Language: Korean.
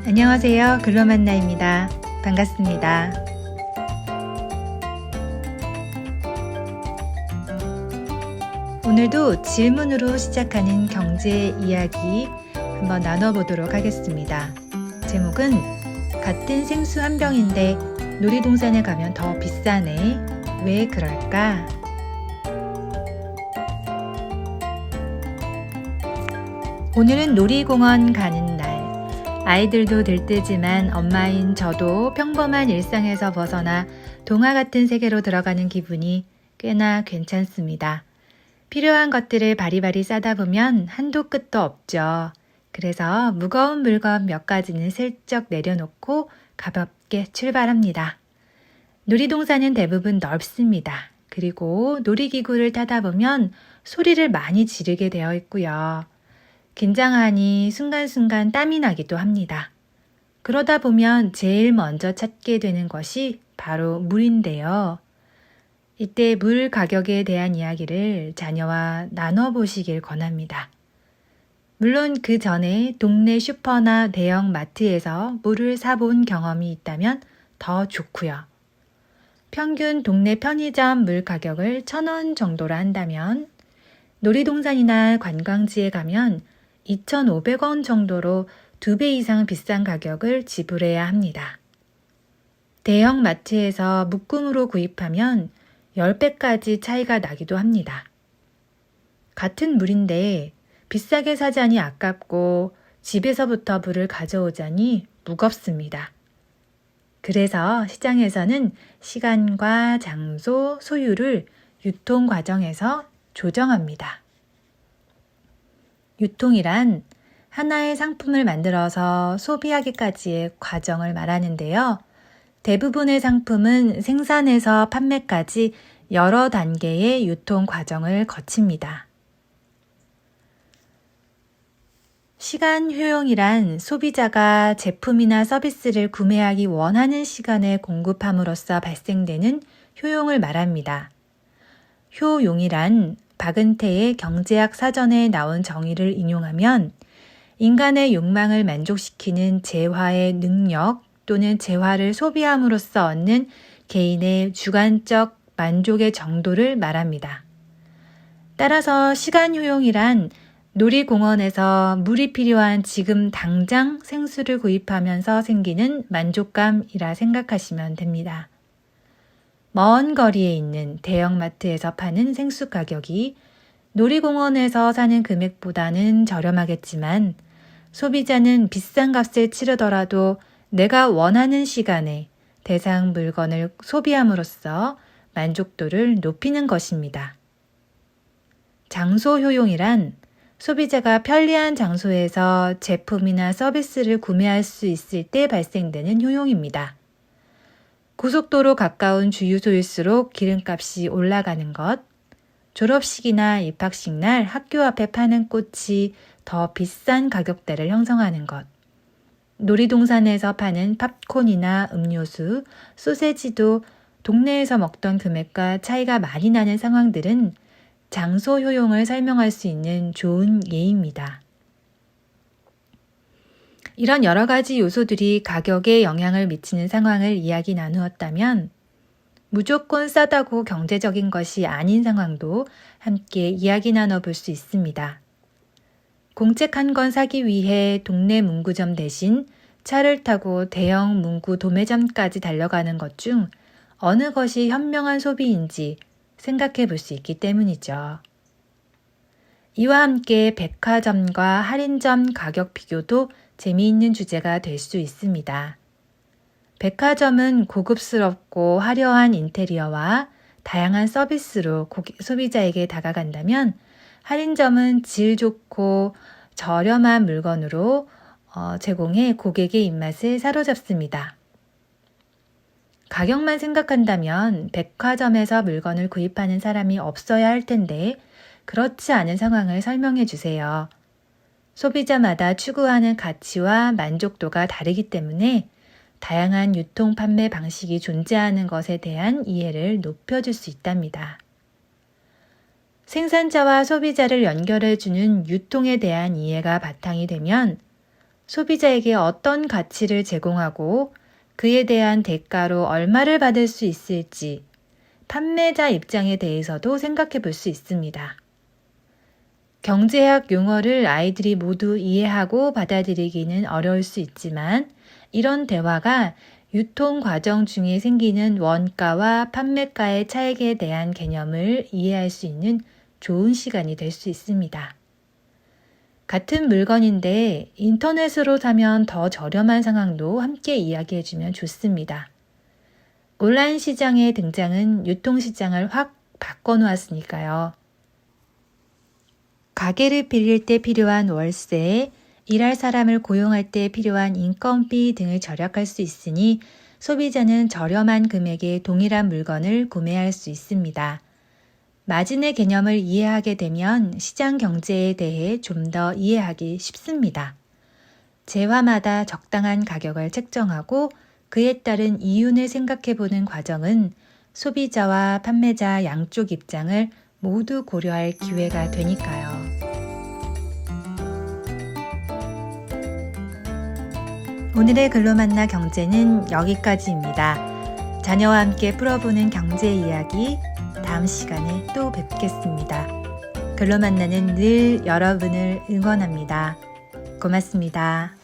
안녕하세요. 글로만나입니다. 반갑습니다. 오늘도 질문으로 시작하는 경제 이야기 한번 나눠보도록 하겠습니다. 제목은 같은 생수 한 병인데 놀이동산에 가면 더 비싸네. 왜 그럴까? 오늘은 놀이공원 가는 날. 아이들도 들뜨지만 엄마인 저도 평범한 일상에서 벗어나 동화 같은 세계로 들어가는 기분이 꽤나 괜찮습니다. 필요한 것들을 바리바리 싸다 보면 한도 끝도 없죠. 그래서 무거운 물건 몇 가지는 슬쩍 내려놓고 가볍게 출발합니다. 놀이동산은 대부분 넓습니다. 그리고 놀이기구를 타다 보면 소리를 많이 지르게 되어 있고요. 긴장하니 순간순간 땀이 나기도 합니다. 그러다 보면 제일 먼저 찾게 되는 것이 바로 물인데요. 이때 물 가격에 대한 이야기를 자녀와 나눠보시길 권합니다. 물론 그 전에 동네 슈퍼나 대형 마트에서 물을 사본 경험이 있다면 더 좋고요. 평균 동네 편의점 물 가격을 1,000원 정도로 한다면 놀이동산이나 관광지에 가면 2,500원 정도로 2배 이상 비싼 가격을 지불해야 합니다. 대형 마트에서 묶음으로 구입하면 10배까지 차이가 나기도 합니다. 같은 물인데 비싸게 사자니 아깝고 집에서부터 물을 가져오자니 무겁습니다. 그래서 시장에서는 시간과 장소, 소유를 유통 과정에서 조정합니다. 유통이란 하나의 상품을 만들어서 소비하기까지의 과정을 말하는데요. 대부분의 상품은 생산에서 판매까지 여러 단계의 유통 과정을 거칩니다. 시간 효용이란 소비자가 제품이나 서비스를 구매하기 원하는 시간에 공급함으로써 발생되는 효용을 말합니다. 효용이란 박은태의 경제학 사전에 나온 정의를 인용하면 인간의 욕망을 만족시키는 재화의 능력 또는 재화를 소비함으로써 얻는 개인의 주관적 만족의 정도를 말합니다. 따라서 시간 효용이란 놀이공원에서 물이 필요한 지금 당장 생수를 구입하면서 생기는 만족감이라 생각하시면 됩니다. 먼 거리에 있는 대형마트에서 파는 생수 가격이 놀이공원에서 사는 금액보다는 저렴하겠지만 소비자는 비싼 값을 치르더라도 내가 원하는 시간에 대상 물건을 소비함으로써 만족도를 높이는 것입니다. 장소 효용이란 소비자가 편리한 장소에서 제품이나 서비스를 구매할 수 있을 때 발생되는 효용입니다. 고속도로 가까운 주유소일수록 기름값이 올라가는 것, 졸업식이나 입학식 날 학교 앞에 파는 꽃이 더 비싼 가격대를 형성하는 것, 놀이동산에서 파는 팝콘이나 음료수, 소세지도 동네에서 먹던 금액과 차이가 많이 나는 상황들은 장소 효용을 설명할 수 있는 좋은 예입니다. 이런 여러 가지 요소들이 가격에 영향을 미치는 상황을 이야기 나누었다면 무조건 싸다고 경제적인 것이 아닌 상황도 함께 이야기 나눠볼 수 있습니다. 공책 한 권 사기 위해 동네 문구점 대신 차를 타고 대형 문구 도매점까지 달려가는 것 중 어느 것이 현명한 소비인지 생각해 볼 수 있기 때문이죠. 이와 함께 백화점과 할인점 가격 비교도 재미있는 주제가 될 수 있습니다. 백화점은 고급스럽고 화려한 인테리어와 다양한 서비스로 소비자에게 다가간다면 할인점은 질 좋고 저렴한 물건으로 제공해 고객의 입맛을 사로잡습니다. 가격만 생각한다면 백화점에서 물건을 구입하는 사람이 없어야 할 텐데 그렇지 않은 상황을 설명해 주세요. 소비자마다 추구하는 가치와 만족도가 다르기 때문에 다양한 유통 판매 방식이 존재하는 것에 대한 이해를 높여줄 수 있답니다. 생산자와 소비자를 연결해주는 유통에 대한 이해가 바탕이 되면 소비자에게 어떤 가치를 제공하고 그에 대한 대가로 얼마를 받을 수 있을지 판매자 입장에 대해서도 생각해 볼 수 있습니다. 경제학 용어를 아이들이 모두 이해하고 받아들이기는 어려울 수 있지만 이런 대화가 유통 과정 중에 생기는 원가와 판매가의 차익에 대한 개념을 이해할 수 있는 좋은 시간이 될 수 있습니다. 같은 물건인데 인터넷으로 사면 더 저렴한 상황도 함께 이야기해주면 좋습니다. 온라인 시장의 등장은 유통시장을 확 바꿔놓았으니까요. 가게를 빌릴 때 필요한 월세, 일할 사람을 고용할 때 필요한 인건비 등을 절약할 수 있으니 소비자는 저렴한 금액에 동일한 물건을 구매할 수 있습니다. 마진의 개념을 이해하게 되면 시장 경제에 대해 좀 더 이해하기 쉽습니다. 재화마다 적당한 가격을 책정하고 그에 따른 이윤을 생각해보는 과정은 소비자와 판매자 양쪽 입장을 모두 고려할 기회가 되니까요. 오늘의 글로 만나 경제는 여기까지입니다. 자녀와 함께 풀어보는 경제 이야기 다음 시간에 또 뵙겠습니다. 글로 만나는 늘 여러분을 응원합니다. 고맙습니다.